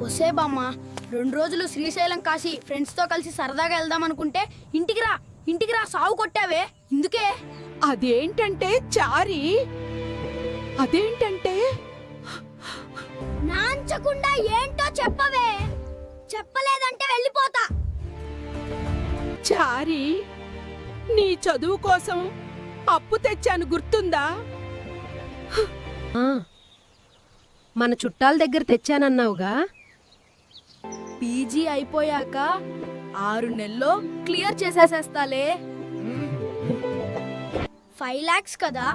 ఒసే బామ్మ 2 రోజులు శ్రీశైలం కాశీ ఫ్రెండ్స్ తో కలిసి సరదాగా వెళ్దాం అనుకుంటే ఇంటికి రా సావు కొట్టావే ఇందుకే. అదేంటంటే చారి, అదేంటంటే నాంచకుండా ఏంటో చెప్పవే, చెప్పలేదంటే వెళ్ళిపోతా. చారి, నీ చదువు కోసం అప్పు తెచ్చాను గుర్తుందా? మన చుట్టాల దగ్గర తెచ్చానన్నావుగా. పీజీ అయిపోయాక 6 నెలల్లో క్లియర్ చేసేస్తాలే. 5 lakhs కదా,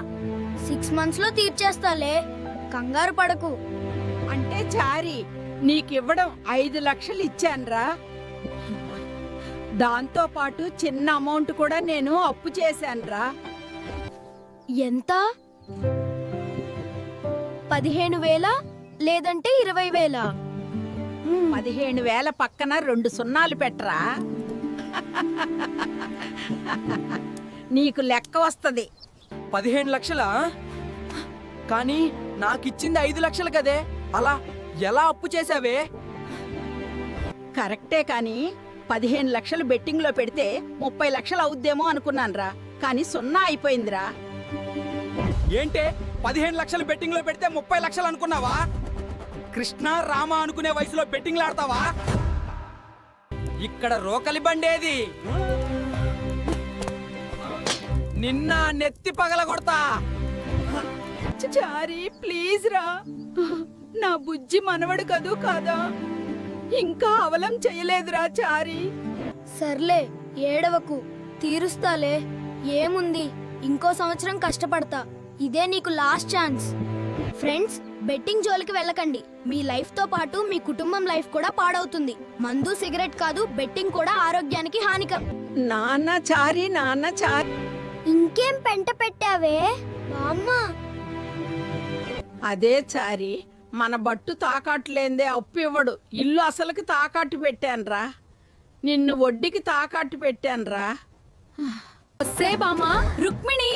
6 months లో తీర్చేస్తాలే, కంగారు పడకు. అంటే చారి, నీకివ్వడం 5 లక్షలు ఇచ్చాన్రా. దాంతో పాటు చిన్న అమౌంట్ కూడా నేను అప్పు చేశాన్రా. ఎంత? 15,000 లేదంటే 20,000? 15,000 పక్కన 2 సున్నాలు పెట్టరా. నీకు లెక్క వస్తది. 15 లక్షలా? కానీ నాకిచ్చింది 5 లక్షలు కదే, అలా ఎలా అప్పు చేసావే? కరెక్టే, కానీ 15 లక్షలు బెట్టింగ్ లో పెడితే 30 లక్షలు అవుద్దేమో అనుకున్నాన్రా. కానీ సున్నా అయిపోయిందిరా. ఏంటే 15 లక్షలు బెట్టింగ్ లో పెడితే 30 లక్షలు అనుకున్నావా? కృష్ణ రామ అనుకునే వయసులో బెట్టింగ్లు ఆడతావా? ఇక్కడ రోకలి బండేది, నిన్న నెత్తి పగల కొడతా. చారి ప్లీజ్ రా, నా బుజ్జి మనవడు కదూ కాదా, ఇంకా అవలం చేయలేదురా చారి. సర్లే ఏడవకు, తీరుస్తాలే. ఏముంది, ఇంకో సంవత్సరం కష్టపడతా. ఇదే నీకు లాస్ట్ ఛాన్స్. ఫ్రెండ్స్, బెట్టింగ్ జోలికి వెళ్ళకండి. మీ లైఫ్ తో పాటు మీ కుటుంబం లైఫ్ కూడా పాడవుతుంది. మందు సిగరెట్ కాదు, బెట్టింగ్ కూడా ఆరోగ్యానికి హానికరం. నాన్న చారి, నాన్న చారి. ఇంకేం పెంట పెట్టావే అమ్మ? అదే చారి, మన బట్టు తాకట్టు లేందే అప్పు ఇవ్వడు. ఇల్లు అసలుకి తాకట్టు పెట్టాన్రా, నిన్ను వడ్డీకి తాకట్టు పెట్టాన్రా. వస్తే బామ్మ రుక్మిణి.